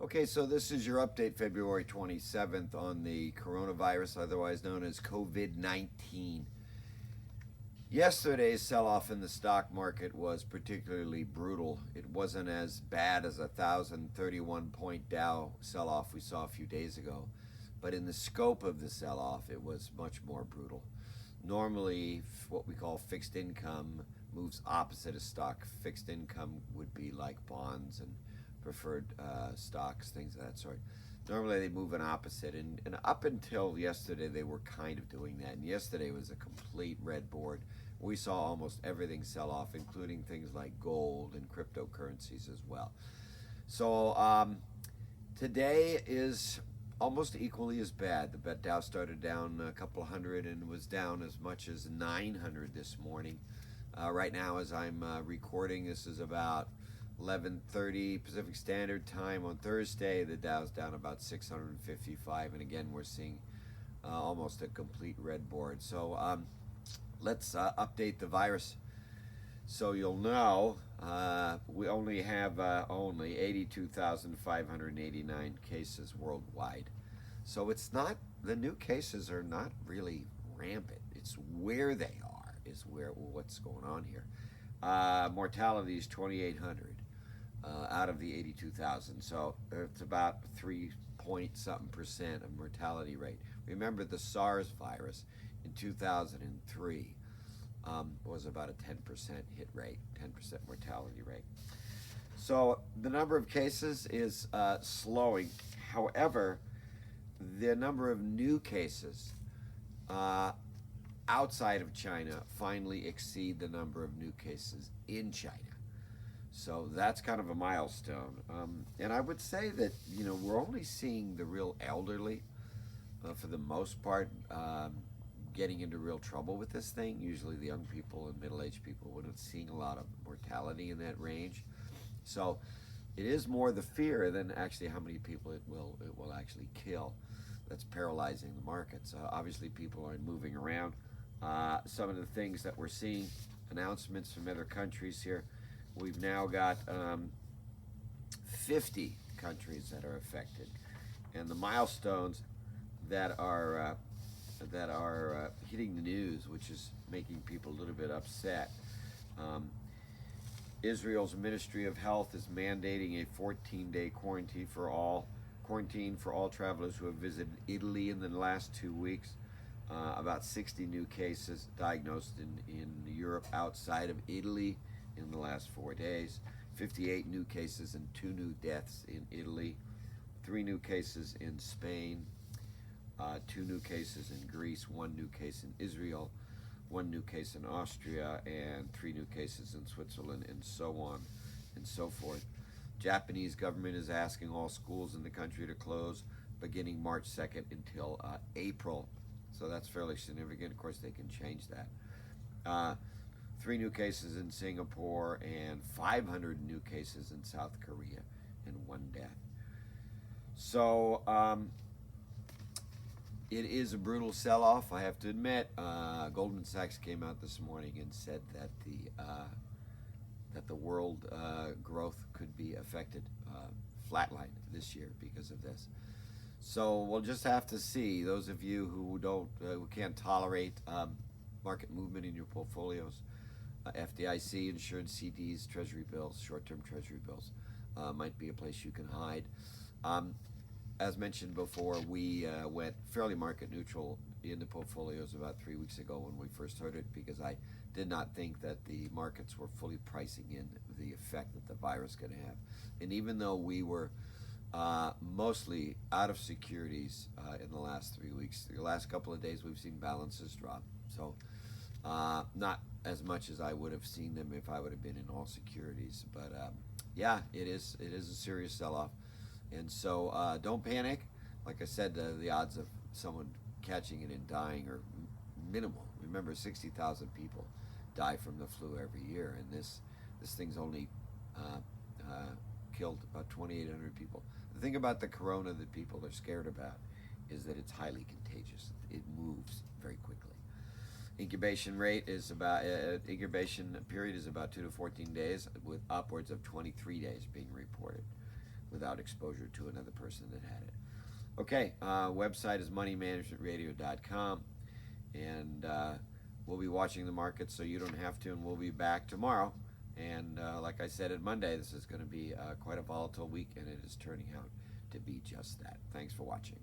Okay, so this is your update February 27th on the coronavirus, otherwise known as COVID 19. Yesterday's sell off in the stock market was particularly brutal. It wasn't as bad as a 1,031 point Dow sell off we saw a few days ago, but in the scope of the sell off, it was much more brutal. Normally, what we call fixed income moves opposite of stock. Fixed income would be like bonds and preferred stocks, things of that sort. Normally they move an opposite, and up until yesterday they were kind of doing that. And yesterday was a complete red board. We saw almost everything sell off, including things like gold and cryptocurrencies as well. So today is almost equally as bad. The Dow started down a couple hundred and was down as much as 900 this morning. Right now, as I'm recording, this is about 11:30 Pacific Standard Time on Thursday. The Dow's down about 655, and again, we're seeing almost a complete red board. So let's update the virus. So you'll know we only have only 82,589 cases worldwide. So it's not, the new cases are not really rampant. It's where they are is what's going on here. Mortality is 2,800 out of the 82,000. So it's about 3 point something percent of mortality rate. Remember the SARS virus in 2003 was about a 10% hit rate, 10% mortality rate. So the number of cases is slowing. However, the number of new cases outside of China finally exceed the number of new cases in China. So that's kind of a milestone. And I would say that, we're only seeing the real elderly, for the most part, getting into real trouble with this thing. Usually the young people and middle-aged people, we're not seeing a lot of mortality in that range. So it is more the fear than actually how many people it will actually kill that's paralyzing the markets. Obviously people are moving around. Some of the things that we're seeing, announcements from other countries here, we've now got 50 countries that are affected, and the milestones that are hitting the news, which is making people a little bit upset. Israel's Ministry of Health is mandating a 14-day quarantine for all travelers who have visited Italy in the last 2 weeks. About 60 new cases diagnosed in Europe outside of Italy in the last 4 days. 58 new cases and 2 new deaths in Italy. 3 new cases in Spain. 2 new cases in Greece, 1 new case in Israel, 1 new case in Austria, and 3 new cases in Switzerland, and so on and so forth. Japanese government is asking all schools in the country to close beginning March 2nd until April. So that's fairly significant. Of course, they can change that. 3 new cases in Singapore and 500 new cases in South Korea and 1 death. So it is a brutal sell-off, I have to admit. Goldman Sachs came out this morning and said that the world growth could be affected, flatlined this year because of this. So we'll just have to see. Those of you who can't tolerate market movement in your portfolios, FDIC, insured CDs, Treasury bills, short-term Treasury bills might be a place you can hide. As mentioned before, we went fairly market neutral in the portfolios about 3 weeks ago when we first heard it, because I did not think that the markets were fully pricing in the effect that the virus is going to have. And even though we were mostly out of securities in the last 3 weeks, the last couple of days we've seen balances drop. So not as much as I would have seen them if I would have been in all securities. But yeah, it is a serious sell-off. And so don't panic. Like I said, the odds of someone catching it and dying are minimal. Remember, 60,000 people die from the flu every year, and this thing's only killed about 2,800 people. The thing about the corona that people are scared about is that it's highly contagious. It moves very quickly. Incubation period is about 2 to 14 days, with upwards of 23 days being reported. without exposure to another person that had it. Okay, website is moneymanagementradio.com, and we'll be watching the markets so you don't have to, and we'll be back tomorrow. And like I said, on Monday, this is going to be quite a volatile week, and it is turning out to be just that. Thanks for watching.